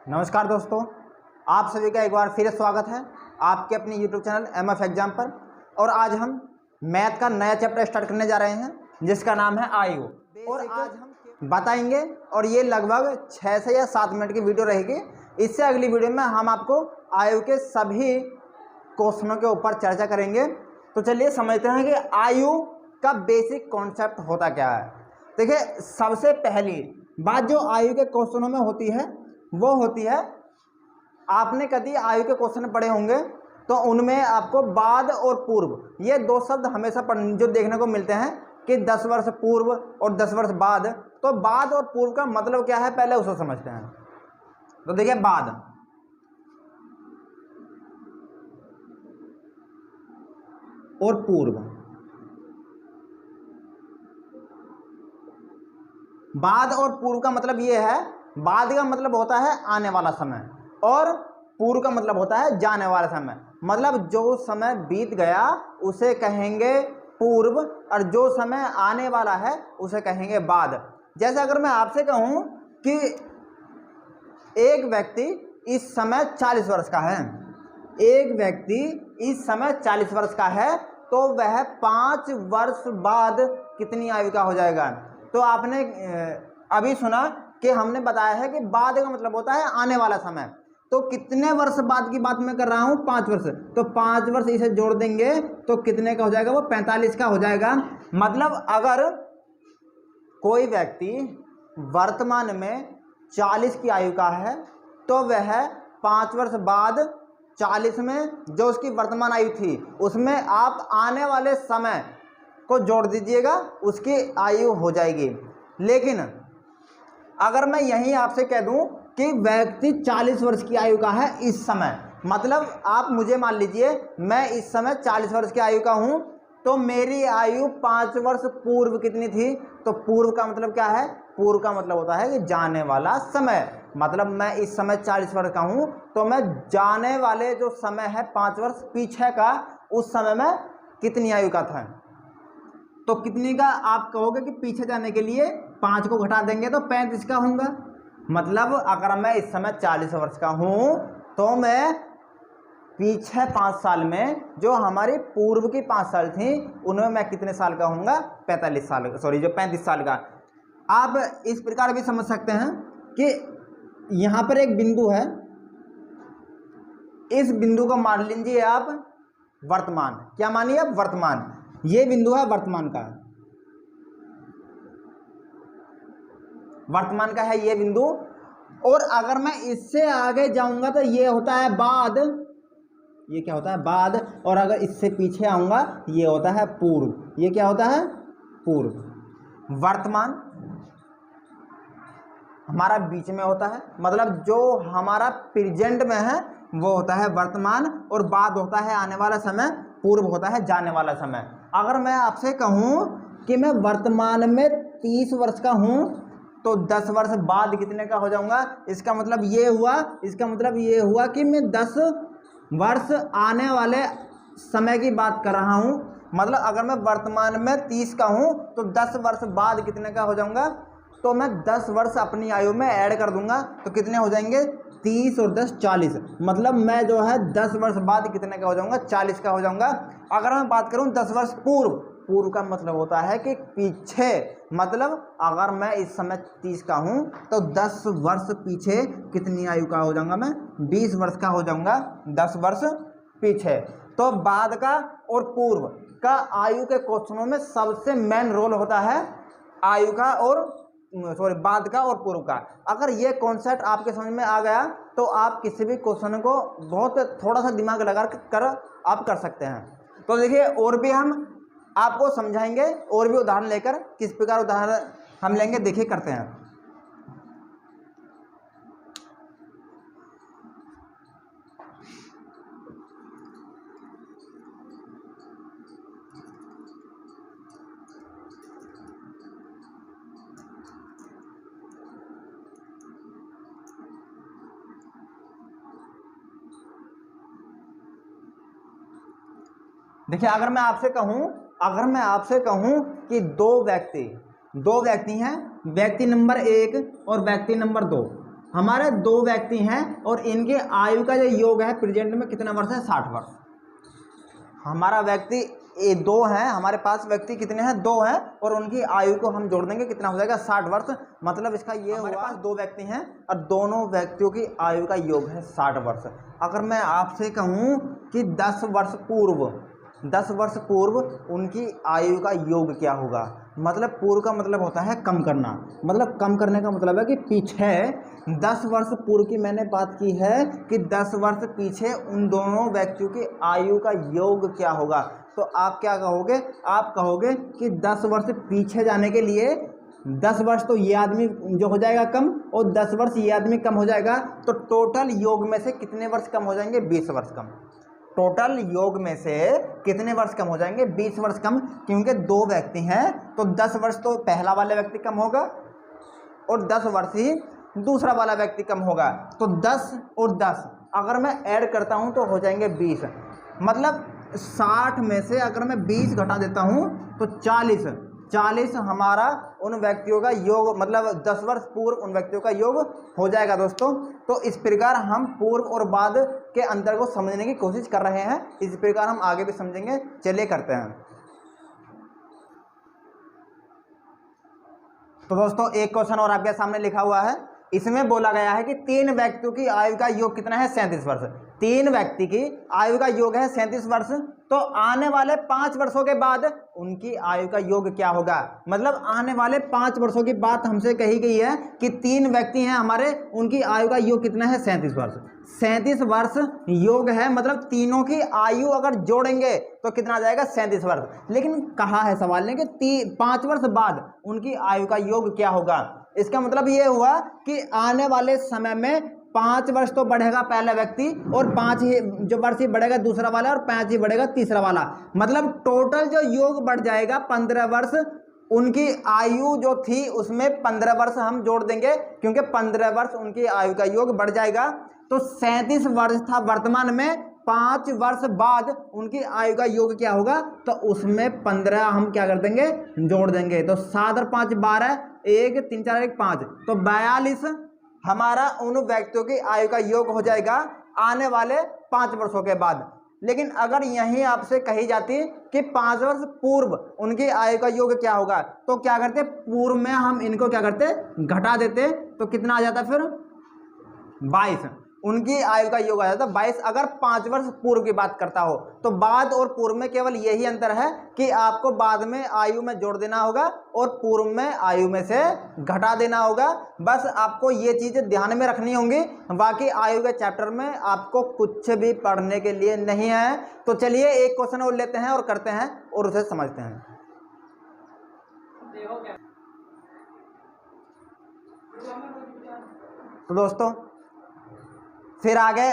नमस्कार दोस्तों, आप सभी का एक बार फिर स्वागत है आपके अपने YouTube चैनल MF एग्जाम पर। और आज हम मैथ का नया चैप्टर स्टार्ट करने जा रहे हैं जिसका नाम है आयु। और आज हम बताएंगे और ये लगभग 6 से या 7 मिनट की वीडियो रहेगी। इससे अगली वीडियो में हम आपको आयु के सभी क्वेश्चनों के ऊपर चर्चा करेंगे। तो चलिए समझते हैं कि आयु का बेसिक कॉन्सेप्ट होता क्या है। देखिए, सबसे पहली बात जो आयु के क्वेश्चनों में होती है वो होती है, आपने कभी आयु के क्वेश्चन पढ़े होंगे तो उनमें आपको बाद और पूर्व ये दो शब्द हमेशा जो देखने को मिलते हैं कि 10 वर्ष पूर्व और 10 वर्ष बाद। तो बाद और पूर्व का मतलब क्या है, पहले उसे समझते हैं। तो देखिए, बाद और पूर्व, बाद और पूर्व का मतलब ये है, बाद का मतलब होता है आने वाला समय और पूर्व का मतलब होता है जाने वाला समय। मतलब जो समय बीत गया उसे कहेंगे पूर्व और जो समय आने वाला है उसे कहेंगे बाद। जैसे अगर मैं आपसे कहूं कि एक व्यक्ति इस समय 40 वर्ष का है, एक व्यक्ति इस समय 40 वर्ष का है, तो वह 5 वर्ष बाद कितनी आयु का हो जाएगा। तो आपने अभी सुना कि हमने बताया है कि बाद का मतलब होता है आने वाला समय। तो कितने वर्ष बाद की बात मैं कर रहा हूं, 5 वर्ष। तो 5 वर्ष इसे जोड़ देंगे तो कितने का हो जाएगा, वो 45 का हो जाएगा। मतलब अगर कोई व्यक्ति वर्तमान में 40 की आयु का है तो वह 5 वर्ष बाद 40 में जो उसकी वर्तमान आयु थी उसमें आप आने वाले समय को जोड़ दीजिएगा, उसकी आयु हो जाएगी। लेकिन अगर मैं यहीं आपसे कह दूं कि व्यक्ति 40 वर्ष की आयु का है इस समय, मतलब आप मुझे मान लीजिए मैं इस समय 40 वर्ष की आयु का हूं, तो मेरी आयु 5 वर्ष पूर्व कितनी थी। तो पूर्व का मतलब क्या है, पूर्व का मतलब होता है कि जाने वाला समय। मतलब मैं इस समय 40 वर्ष का हूं तो मैं जाने वाले जो समय है 5 वर्ष पीछे का, उस समय में कितनी आयु का था। तो कितनी का आप कहोगे कि पीछे जाने के लिए 5 को घटा देंगे तो 35 का होगा। मतलब अगर मैं इस समय 40 वर्ष का हूं तो मैं पीछे 5 साल में जो हमारी पूर्व की 5 साल थी उनमें मैं कितने साल का होऊंगा, 35 साल, सॉरी जो 35 साल का। आप इस प्रकार भी समझ सकते हैं कि यहां पर एक बिंदु है, इस बिंदु को मान लीजिए आप वर्तमान। क्या मानिए आप, वर्तमान। ये बिंदु है वर्तमान का, वर्तमान का है ये बिंदु। और अगर मैं इससे आगे जाऊंगा तो ये होता है बाद, ये क्या होता है, बाद। और अगर इससे पीछे आऊंगा ये होता है पूर्व। ये क्या होता है, पूर्व। वर्तमान हमारा बीच में होता है, मतलब जो हमारा प्रेजेंट में है वो होता है वर्तमान, और बाद होता है आने वाला समय, पूर्व होता है जाने वाला समय। अगर मैं आपसे कहूं कि मैं वर्तमान में 30 वर्ष का हूं तो 10 वर्ष बाद कितने का हो जाऊंगा। इसका मतलब ये हुआ, इसका मतलब ये हुआ कि मैं 10 वर्ष आने वाले समय की बात कर रहा हूं। मतलब अगर मैं वर्तमान में 30 का हूं तो 10 वर्ष बाद कितने का हो जाऊंगा। तो मैं 10 वर्ष अपनी आयु में ऐड कर दूंगा तो कितने हो जाएंगे, 30 और 10 40। मतलब मैं जो है 10 वर्ष बाद कितने का हो जाऊंगा, 40 का हो जाऊंगा। अगर मैं बात करूं 10 वर्ष पूर्व, पूर्व का मतलब होता है कि पीछे। मतलब अगर मैं इस समय 30 का हूं तो 10 वर्ष पीछे कितनी आयु का हो जाऊंगा, मैं 20 वर्ष का हो जाऊंगा, 10 वर्ष पीछे। तो बाद का और पूर्व का आयु के क्वेश्चनों में सबसे मेन रोल होता है आयु का और बाद का और पूर्व का। अगर ये कॉन्सेप्ट आपके समझ में आ गया तो आप किसी भी क्वेश्चन को बहुत थोड़ा सा दिमाग लगा कर आप कर सकते हैं। तो देखिए, और भी हम आपको समझाएंगे, और भी उदाहरण लेकर किस प्रकार उदाहरण हम लेंगे, देखिए करते हैं। देखिए, अगर मैं आपसे कहूं कि दो व्यक्ति हैं, व्यक्ति नंबर 1 और व्यक्ति नंबर 2। हमारे 2 व्यक्ति हैं और इनके आयु का जो योग है प्रेजेंट में कितना वर्ष है, 60 वर्ष। हमारा व्यक्ति 2 हैं, हमारे पास व्यक्ति कितने हैं, 2 हैं, और उनकी आयु को हम जोड़ देंगे, कितना हो जाएगा, 60 वर्ष। मतलब इसका ये हमारे पास 2 व्यक्ति हैं और दोनों व्यक्तियों की आयु का योग है 60 वर्ष। अगर मैं आपसे कहूँ कि 10 वर्ष पूर्व उनकी आयु का योग क्या होगा, मतलब पूर्व का मतलब होता है कम करना, मतलब कम करने का मतलब है कि पीछे 10 वर्ष पूर्व की मैंने बात की है कि 10 वर्ष पीछे उन दोनों व्यक्तियों की आयु का योग क्या होगा। तो आप क्या कहोगे, आप कहोगे कि 10 वर्ष पीछे जाने के लिए 10 वर्ष तो ये आदमी जो हो जाएगा कम और 10 वर्ष ये आदमी कम हो जाएगा, तो टोटल योग में से कितने वर्ष कम हो जाएंगे, 20 वर्ष कम। टोटल योग में से कितने वर्ष कम हो जाएंगे, 20 वर्ष कम, क्योंकि 2 व्यक्ति हैं तो 10 वर्ष तो पहला वाला व्यक्ति कम होगा और 10 वर्ष ही दूसरा वाला व्यक्ति कम होगा। तो 10 और 10 अगर मैं ऐड करता हूं तो हो जाएंगे 20, मतलब 60 में से अगर मैं 20 घटा देता हूं तो 40 हमारा उन व्यक्तियों का योग, मतलब 10 वर्ष पूर्व उन व्यक्तियों का योग हो जाएगा दोस्तों। तो इस प्रकार हम पूर्व और बाद के अंतर को समझने की कोशिश कर रहे हैं, इस प्रकार हम आगे भी समझेंगे। चलिए करते हैं। तो दोस्तों एक क्वेश्चन और आपके सामने लिखा हुआ है, इसमें बोला गया है कि 3 व्यक्तियों की आयु का योग कितना है, 37 वर्ष। 3 व्यक्ति की आयु का योग है 37 वर्ष, तो आने वाले 5 वर्षों के बाद उनकी आयु का योग क्या होगा। मतलब आने वाले 5 वर्षों की बात हमसे कही गई है कि 3 व्यक्ति हैं हमारे, उनकी आयु का योग कितना है, 37 वर्ष। 37 वर्ष योग है, मतलब तीनों की आयु अगर जोड़ेंगे तो कितना आ जाएगा, 37 वर्ष। लेकिन कहा है सवाल ने कि 5 वर्ष बाद उनकी आयु का योग क्या होगा। इसका मतलब ये हुआ कि आने वाले समय में 5 वर्ष तो बढ़ेगा पहला व्यक्ति और 5 ही जो वर्ष ही बढ़ेगा दूसरा वाला और 5 ही बढ़ेगा तीसरा वाला, मतलब टोटल जो योग बढ़ जाएगा 15 वर्ष। उनकी आयु जो थी उसमें 15 वर्ष हम जोड़ देंगे, क्योंकि 15 वर्ष उनकी आयु का योग बढ़ जाएगा। तो 37 वर्ष था वर्तमान में, 5 वर्ष बाद उनकी आयु का योग क्या होगा, तो उसमें 15 हम क्या कर देंगे, जोड़ देंगे। तो 7 और 5 12, 1 3 4 1 5, तो 42 हमारा उन व्यक्तियों की आयु का योग हो जाएगा आने वाले 5 वर्षों के बाद। लेकिन अगर यहीं आपसे कही जाती कि 5 वर्ष पूर्व उनकी आयु का योग क्या होगा, तो क्या करते, पूर्व में हम इनको क्या करते, घटा देते, तो कितना आ जाता फिर 22, उनकी आयु का योग आ जाता 22। अगर 5 वर्ष पूर्व की बात करता हो तो बाद और पूर्व में केवल यही अंतर है कि आपको बाद में आयु में जोड़ देना होगा और पूर्व में आयु में से घटा देना होगा। बस आपको ये चीज़ें ध्यान में रखनी होंगी, बाकी आयु के चैप्टर में आपको कुछ भी पढ़ने के लिए नहीं है। तो चलिए एक क्वेश्चन और लेते हैं और करते हैं और उसे समझते हैं। तो दोस्तों फिर आगे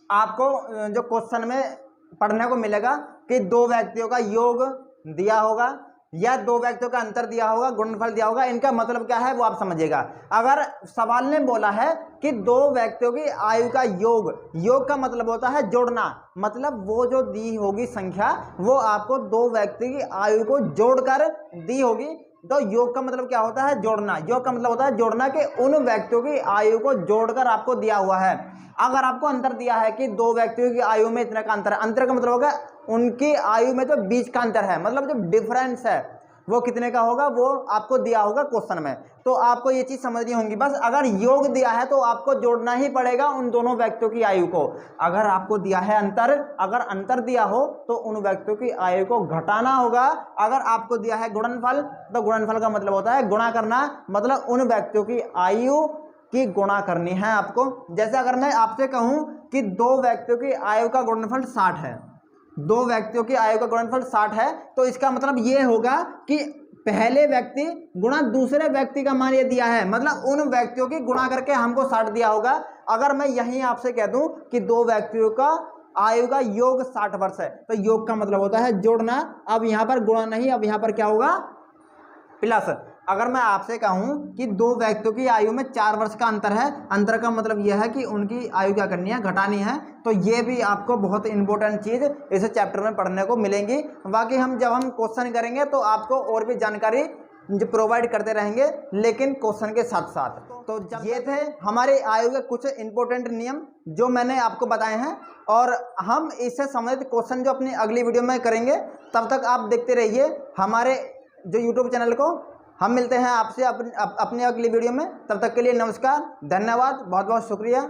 आपको जो क्वेश्चन में पढ़ने को मिलेगा कि 2 व्यक्तियों का योग दिया होगा या 2 व्यक्तियों का अंतर दिया होगा, गुणनफल दिया होगा, इनका मतलब क्या है वो आप समझिएगा। अगर सवाल ने बोला है कि 2 व्यक्तियों की आयु का योग का मतलब होता है जोड़ना, मतलब वो जो दी होगी संख्या वो आपको 2 व्यक्ति की आयु को जोड़कर दी होगी। तो योग का मतलब क्या होता है, जोड़ना। योग का मतलब होता है जोड़ना, कि उन व्यक्तियों की आयु को जोड़कर आपको दिया हुआ है। अगर आपको अंतर दिया है कि 2 व्यक्तियों की आयु में इतना का अंतर है, अंतर का मतलब होगा उनकी आयु में जो बीच का अंतर है, मतलब जो डिफरेंस है वो कितने का होगा, वो आपको दिया होगा क्वेश्चन में। तो आपको ये चीज समझनी होगी। बस अगर योग दिया है तो आपको जोड़ना ही पड़ेगा उन दोनों व्यक्तियों की आयु को। अगर आपको दिया है अंतर, अगर अंतर दिया हो तो उन व्यक्तियों की आयु को घटाना होगा। अगर आपको दिया है गुणनफल, तो गुणनफल का मतलब होता है गुणा करना, मतलब उन व्यक्तियों की आयु की गुणा करनी है आपको। जैसे अगर मैं आपसे कहूं कि 2 व्यक्तियों की आयु का गुणनफल 60 है, 2 व्यक्तियों की आयु का गुणनफल 60 है, तो इसका मतलब ये होगा कि पहले व्यक्ति गुणा दूसरे व्यक्ति का मान ये दिया है, मतलब उन व्यक्तियों की गुणा करके हमको 60 दिया होगा। अगर मैं यहीं आपसे कह दूं कि 2 व्यक्तियों का आयु का योग 60 वर्ष है, तो योग का मतलब होता है जोड़ना। अब यहां पर गुणा नहीं, अब यहां पर क्या होगा, प्लस। अगर मैं आपसे कहूं कि 2 व्यक्तियों की आयु में 4 वर्ष का अंतर है, अंतर का मतलब यह है कि उनकी आयु क्या करनी है, घटानी है। तो ये भी आपको बहुत इंपॉर्टेंट चीज इस चैप्टर में पढ़ने को मिलेंगी। बाकी हम जब हम क्वेश्चन करेंगे तो आपको और भी जानकारी जो प्रोवाइड करते रहेंगे, लेकिन क्वेश्चन के साथ साथ। तो जब ये थे हमारे आयोग के कुछ इंपॉर्टेंट नियम जो मैंने आपको बताए हैं, और हम इससे संबंधित क्वेश्चन जो अपनी अगली वीडियो में करेंगे। तब तक आप देखते रहिए हमारे जो यूट्यूब चैनल को। हम मिलते हैं आपसे अपनी अगली वीडियो में। तब तक के लिए नमस्कार, धन्यवाद, बहुत बहुत शुक्रिया।